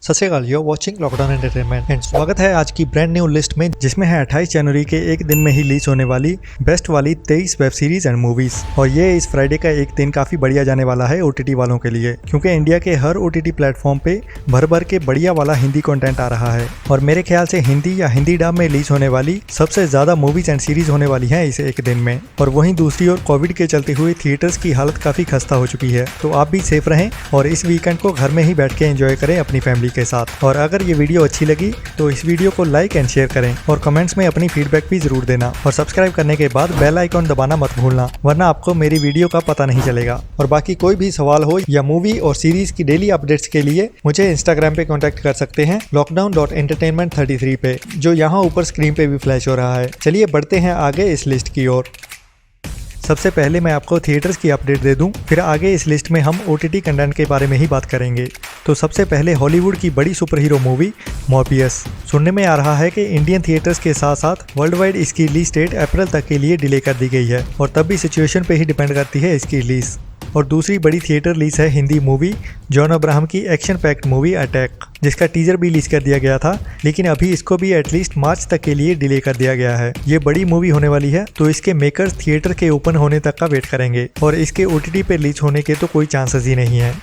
सत श्री अकाल, you're watching lockdown entertainment and स्वागत है आज की ब्रांड न्यू लिस्ट में, जिसमें है 28 जनवरी के एक दिन में ही रिलीज होने वाली बेस्ट वाली 23 वेब सीरीज एंड मूवीज। और ये इस फ्राइडे का एक दिन काफी बढ़िया जाने वाला है ओटीटी वालों के लिए, क्योंकि इंडिया के हर ओटीटी प्लेटफॉर्म पे भर भर के बढ़िया वाला हिंदी कंटेंट आ रहा है। और मेरे ख्याल से हिंदी या हिंदी डब में रिलीज होने वाली सबसे ज्यादा मूवीज एंड सीरीज होने वाली है इस एक दिन में। और वहीं दूसरी ओर कोविड के चलते हुए थिएटर्स की हालत काफी खस्ता हो चुकी है, तो आप भी सेफ रहें और इस वीकेंड को घर में ही बैठ के एंजॉय करें अपनी फैमिली के साथ। और अगर ये वीडियो अच्छी लगी तो इस वीडियो को लाइक एंड शेयर करें और कमेंट्स में अपनी फीडबैक भी जरूर देना। और सब्सक्राइब करने के बाद बेल आइकॉन दबाना मत भूलना, वरना आपको मेरी वीडियो का पता नहीं चलेगा। और बाकी कोई भी सवाल हो या मूवी और सीरीज की डेली अपडेट्स के लिए मुझे इंस्टाग्राम पे कांटेक्ट कर सकते हैं lockdown.entertainment33 पे, जो यहाँ ऊपर स्क्रीन पे भी फ्लैश हो रहा है। चलिए बढ़ते हैं आगे इस लिस्ट की ओर। सबसे पहले मैं आपको थिएटर्स की अपडेट दे दूं, फिर आगे इस लिस्ट में हम ओटीटी कंटेंट के बारे में ही बात करेंगे। तो सबसे पहले हॉलीवुड की बड़ी सुपर हीरो मूवी मॉर्बियस। सुनने में आ रहा है कि इंडियन थिएटर्स के साथ साथ वर्ल्ड वाइड इसकी रिलीज डेट अप्रैल तक के लिए डिले कर दी गई है, और तब भी सिचुएशन पे ही डिपेंड करती है इसकी रिलीज। और दूसरी बड़ी थिएटर रिलीज है हिंदी मूवी जॉन अब्राहम की एक्शन पैक्ड मूवी अटैक, जिसका टीजर भी रिलीज कर दिया गया था, लेकिन अभी इसको भी एटलीस्ट मार्च तक के लिए डिले कर दिया गया है। ये बड़ी मूवी होने वाली है, तो इसके मेकर्स थिएटर के ओपन होने तक का वेट करेंगे, और इसके ओटीटी पे रिलीज होने के तो कोई चांसेस ही नहीं है।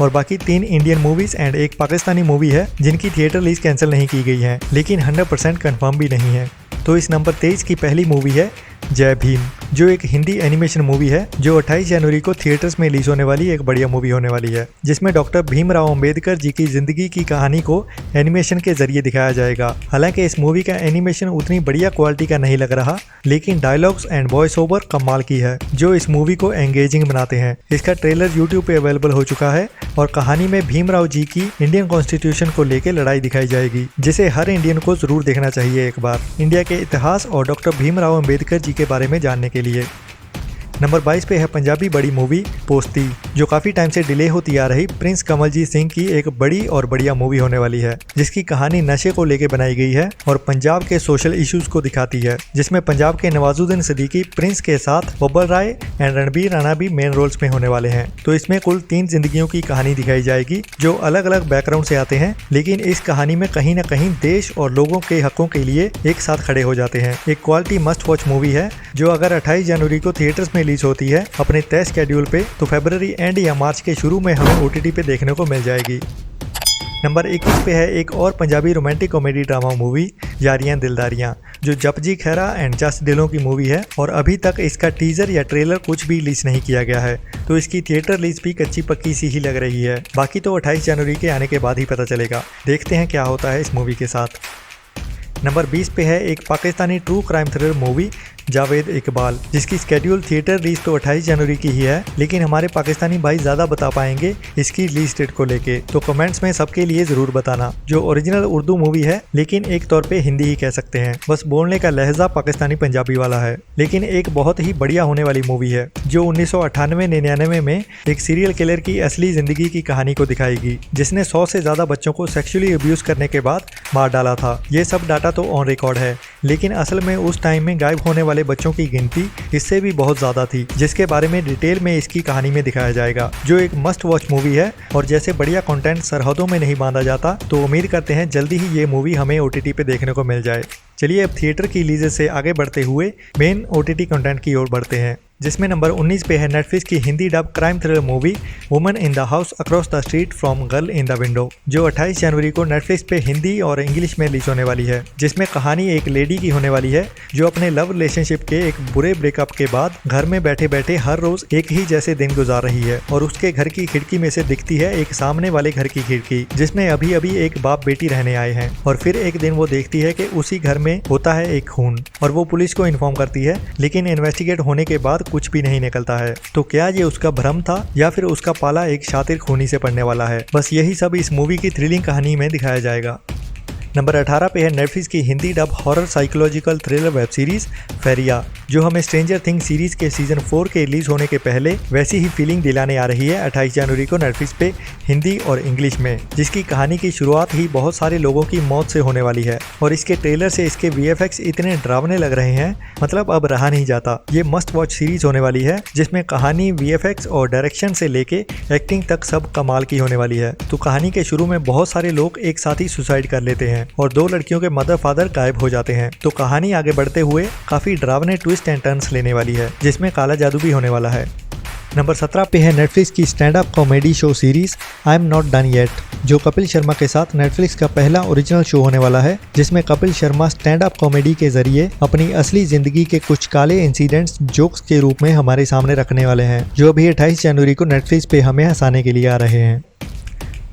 और बाकी 3 इंडियन मूवीज एंड एक पाकिस्तानी मूवी है जिनकी थिएटर रिलीज कैंसिल नहीं की गई है, लेकिन 100% कंफर्म भी नहीं है। तो इस नंबर 23 की पहली मूवी है जय भीम, जो एक हिंदी एनिमेशन मूवी है जो 28 जनवरी को थिएटर्स में रिलीज होने वाली एक बढ़िया मूवी होने वाली है, जिसमें डॉक्टर भीमराव अंबेडकर जी की जिंदगी की कहानी को एनिमेशन के जरिए दिखाया जाएगा। हालांकि इस मूवी का एनिमेशन उतनी बढ़िया क्वालिटी का नहीं लग रहा, लेकिन डायलॉग्स एंड वॉइस ओवर कमाल की है, जो इस मूवी को एंगेजिंग बनाते हैं। इसका ट्रेलर यूट्यूब पे अवेलेबल हो चुका है, और कहानी में भीमराव जी की इंडियन कॉन्स्टिट्यूशन को लेकर लड़ाई दिखाई जाएगी, जिसे हर इंडियन को जरूर देखना चाहिए एक बार, इंडिया के इतिहास और डॉक्टर भीमराव अंबेडकर जी के बारे में जानने के लिए। नंबर 22 पे है पंजाबी बड़ी मूवी पोस्ती, जो काफी टाइम से डिले होती आ रही प्रिंस कमलजीत सिंह की एक बड़ी और बढ़िया मूवी होने वाली है, जिसकी कहानी नशे को लेके बनाई गई है और पंजाब के सोशल इश्यूज को दिखाती है, जिसमें पंजाब के नवाजुद्दीन सिद्दीकी प्रिंस के साथ बब्बर राय एंड रणबीर राणा भी मेन रोल्स में होने वाले हैं। तो इसमें कुल 3 जिंदगियों की कहानी दिखाई जाएगी, जो अलग अलग बैकग्राउंड से आते हैं, लेकिन इस कहानी में कहीं न कहीं देश और लोगों के हकों के लिए एक साथ खड़े हो जाते हैं। एक क्वालिटी मस्ट वॉच मूवी है, जो अगर 28 जनवरी को थिएटर्स में रिलीज होती है अपने तय स्केड्यूल पे, तो फरवरी एंड या मार्च के शुरू में हमें ओटीटी पे देखने को मिल जाएगी। नंबर 21 पे है एक और Punjabi romantic comedy drama movie Yaariyan Dildariyan, जो जपजी खैरा एंड जस दिलों की मूवी है, और अभी तक इसका टीजर या ट्रेलर कुछ भी रिलीज नहीं किया गया है, तो इसकी थिएटर रिलीज भी कच्ची पक्की सी ही लग रही है। बाकी तो 28 जनवरी के आने के बाद ही पता चलेगा। देखते हैं क्या होता है इस मूवी के साथ। नंबर 20 पे है एक Pakistani true crime thriller movie Javed Iqbal, जिसकी स्केड्यूल थिएटर रिलीज तो 28 जनवरी की ही है, लेकिन हमारे पाकिस्तानी भाई ज़्यादा बता पाएंगे इसकी रिलीज डेट को लेके, तो कमेंट्स में सबके लिए ज़रूर बताना। जो ओरिजिनल उर्दू मूवी है, लेकिन एक तौर पे हिंदी ही कह सकते हैं, बस बोलने का लहजा पाकिस्तानी पंजाबी वाला है, लेकिन एक बहुत ही बढ़िया होने वाली मूवी है, जो 1998-99 में एक सीरियल किलर की असली ज़िंदगी की कहानी को दिखाएगी, जिसने 100 से ज़्यादा बच्चों को सेक्सुअली अब्यूज़ करने के बाद मार डाला था। ये सब डाटा तो ऑन रिकॉर्ड है, लेकिन असल में उस टाइम में गायब होने वाले बच्चों की गिनती इससे भी बहुत ज्यादा थी, जिसके बारे में डिटेल में इसकी कहानी में दिखाया जाएगा, जो एक मस्ट वॉच मूवी है। और जैसे बढ़िया कंटेंट सरहदों में नहीं बांधा जाता, तो उम्मीद करते हैं जल्दी ही ये मूवी हमें ओटीटी पे देखने को मिल जाए। चलिए अब थिएटर की रिलीज से आगे बढ़ते हुए मेन ओटीटी कंटेंट की ओर बढ़ते हैं, जिसमें नंबर 19 पे है नेटफ्लिक्स की Hindi dub crime thriller movie woman in the house across the street from girl in the window, जो 28 जनवरी को नेटफ्लिक्स पे हिंदी और इंग्लिश में रिलीज होने वाली है, जिसमें कहानी एक लेडी की होने वाली है, जो अपने लव रिलेशनशिप के एक बुरे ब्रेकअप के बाद घर में बैठे बैठे हर रोज एक ही जैसे दिन गुजार रही है, और उसके घर की खिड़की में से दिखती है एक सामने वाले घर की खिड़की, जिसमें अभी अभी एक बाप बेटी रहने आए हैं। और फिर एक दिन वो देखती है कि उसी घर में होता है एक खून, और वो पुलिस को इन्फॉर्म करती है, लेकिन इन्वेस्टिगेट होने के बाद कुछ भी नहीं निकलता है। तो क्या ये उसका भ्रम था, या फिर उसका पाला एक शातिर खूनी से पड़ने वाला है? बस यही सब इस मूवी की थ्रिलिंग कहानी में दिखाया जाएगा। नंबर 18 पे है नेटफ्लिक्स की Hindi dub horror psychological thriller web series फेरिया, जो हमें स्ट्रेंजर थिंग्स सीरीज के सीजन 4 के रिलीज होने के पहले वैसी ही फीलिंग दिलाने आ रही है 28 जनवरी को नेटफ्लिक्स पे हिंदी और इंग्लिश में, जिसकी कहानी की शुरुआत ही बहुत सारे लोगों की मौत से होने वाली है और इसके ट्रेलर से इसके VFX इतने डरावने लग रहे हैं, मतलब अब रहा नहीं जाता। ये मस्ट वॉच सीरीज होने वाली है जिसमें कहानी, VFX और डायरेक्शन से लेके एक्टिंग तक सब कमाल की होने वाली है। तो कहानी के शुरू में बहुत सारे लोग एक साथ ही सुसाइड कर लेते हैं और 2 लड़कियों के मदर फादर गायब हो जाते हैं। तो कहानी आगे बढ़ते हुए काफी डरावने ट्विस्ट एंड टर्न्स लेने वाली है, जिसमें काला जादू भी होने वाला है। नंबर 17 पे है नेटफ्लिक्स की stand up comedy show series I am not done yet, जो कपिल शर्मा के साथ नेटफ्लिक्स का पहला ओरिजिनल शो होने वाला है, जिसमें Kapil Sharma stand up comedy के जरिए अपनी असली जिंदगी के कुछ काले इंसिडेंट्स जोक्स के रूप में हमारे सामने रखने वाले हैं, जो अभी 28 जनवरी को नेटफ्लिक्स पे हमें हंसाने के लिए आ रहे हैं।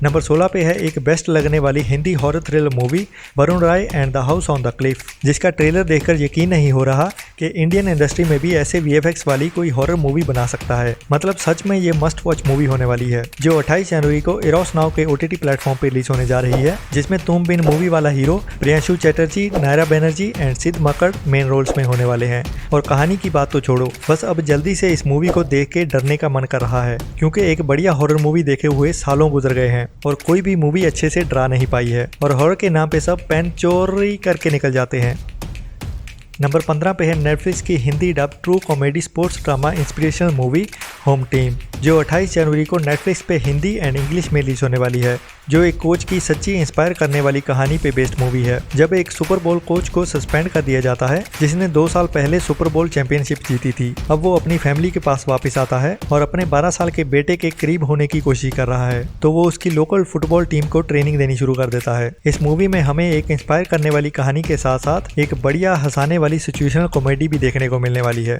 नंबर 16 पे है एक बेस्ट लगने वाली Hindi horror thriller movie Varun Rai and the house on the cliff, जिसका ट्रेलर देखकर यकीन नहीं हो रहा कि इंडियन इंडस्ट्री में भी ऐसे VFX वाली कोई हॉरर मूवी बना सकता है। मतलब सच में ये मस्ट वॉच मूवी होने वाली है, जो 28 जनवरी को इरोस नाउ के OTT प्लेटफॉर्म पे रिलीज होने जा रही है, जिसमें तुम बिन मूवी वाला हीरो प्रियांशु चैटर्जी, नायरा बनर्जी एंड सिद्ध मकड़ मेन रोल्स में होने वाले हैं। और कहानी की बात तो छोड़ो, बस अब जल्दी से इस मूवी को देख के डरने का मन कर रहा है, क्योंकि एक बढ़िया हॉरर मूवी देखे हुए सालों गुजर गए हैं और कोई भी मूवी अच्छे से डरा नहीं पाई है और हॉरर के नाम पे सब पेन चोरी करके निकल जाते हैं। नंबर 15 पे है नेटफ्लिक्स की Hindi dub true comedy sports drama inspirational movie home team, जो 28 जनवरी को नेटफ्लिक्स पे हिंदी एंड इंग्लिश में रिलीज होने वाली है, जो एक कोच की सच्ची इंस्पायर करने वाली कहानी पे बेस्ड मूवी है। जब एक सुपर बोल कोच को सस्पेंड कर दिया जाता है, जिसने 2 साल पहले सुपर बोल चैंपियनशिप जीती थी, अब वो अपनी फैमिली के पास वापस आता है और अपने 12 साल के बेटे के करीब होने की कोशिश कर रहा है, तो वो उसकी लोकल फुटबॉल टीम को ट्रेनिंग देनी शुरू कर देता है। इस मूवी में हमें एक इंस्पायर करने वाली कहानी के साथ साथ एक बढ़िया हंसाने वाली सिचुएशनल कॉमेडी भी देखने को मिलने वाली है।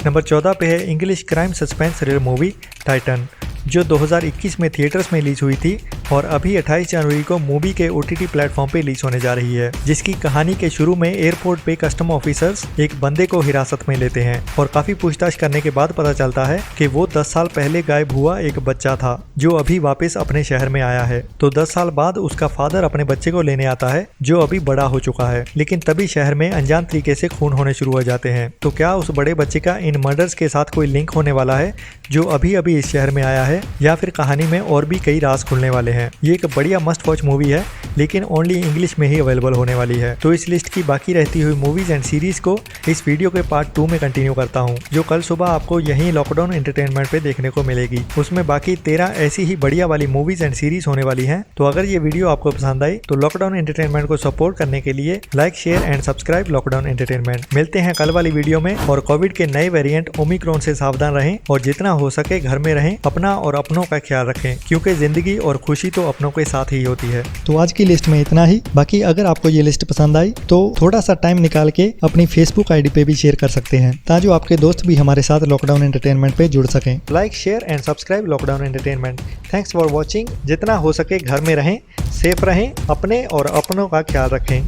नंबर 14 पे है English crime suspense thriller movie Titan, जो 2021 में थिएटर्स में रिलीज हुई थी और अभी 28 जनवरी को मूवी के OTT प्लेटफॉर्म पे रिलीज होने जा रही है, जिसकी कहानी के शुरू में एयरपोर्ट पे कस्टम ऑफिसर्स एक बंदे को हिरासत में लेते हैं और काफी पूछताछ करने के बाद पता चलता है कि वो 10 साल पहले गायब हुआ एक बच्चा था, जो अभी वापस अपने शहर में आया है। तो 10 साल बाद उसका फादर अपने बच्चे को लेने आता है, जो अभी बड़ा हो चुका है, लेकिन तभी शहर में अनजान तरीके से खून होने शुरू हो जाते हैं। तो क्या उस बड़े बच्चे का इन मर्डर्स के साथ कोई लिंक होने वाला है, जो अभी अभी इस शहर में आया है, या फिर कहानी में और भी कई राज खुलने वाले हैं? ये एक बढ़िया मस्ट वॉच मूवी है, लेकिन ओनली इंग्लिश में ही अवेलेबल होने वाली है। तो इस लिस्ट की बाकी रहती हुई मूवीज एंड सीरीज को इस वीडियो के पार्ट 2 में कंटिन्यू करता हूँ, जो कल सुबह आपको यहीं लॉकडाउन एंटरटेनमेंट पे देखने को मिलेगी। उसमें बाकी 13 ऐसी ही बढ़िया वाली मूवीज एंड सीरीज होने वाली हैं। तो अगर ये वीडियो आपको पसंद आई तो लॉकडाउन एंटरटेनमेंट को सपोर्ट करने के लिए like, share and subscribe lockdown entertainment. मिलते हैं कल वाली वीडियो में, और कोविड के नए वेरिएंट ओमिक्रॉन से सावधान रहें और जितना हो सके घर में रहें, अपना और अपनों का ख्याल रखें, क्योंकि जिंदगी और खुशी तो अपनों के साथ ही होती है। तो आज की लिस्ट में इतना ही। बाकी अगर आपको ये लिस्ट पसंद आई तो थोड़ा सा टाइम निकाल के अपनी फेसबुक आईडी पे भी शेयर कर सकते हैं, ताकि आपके दोस्त भी हमारे साथ लॉकडाउन एंटरटेनमेंट पे जुड़ सकें। Like, share and subscribe lockdown entertainment. Thanks for watching. जितना हो सके घर में रहें, सेफ रहें, अपने और अपनों का ख्याल रखें।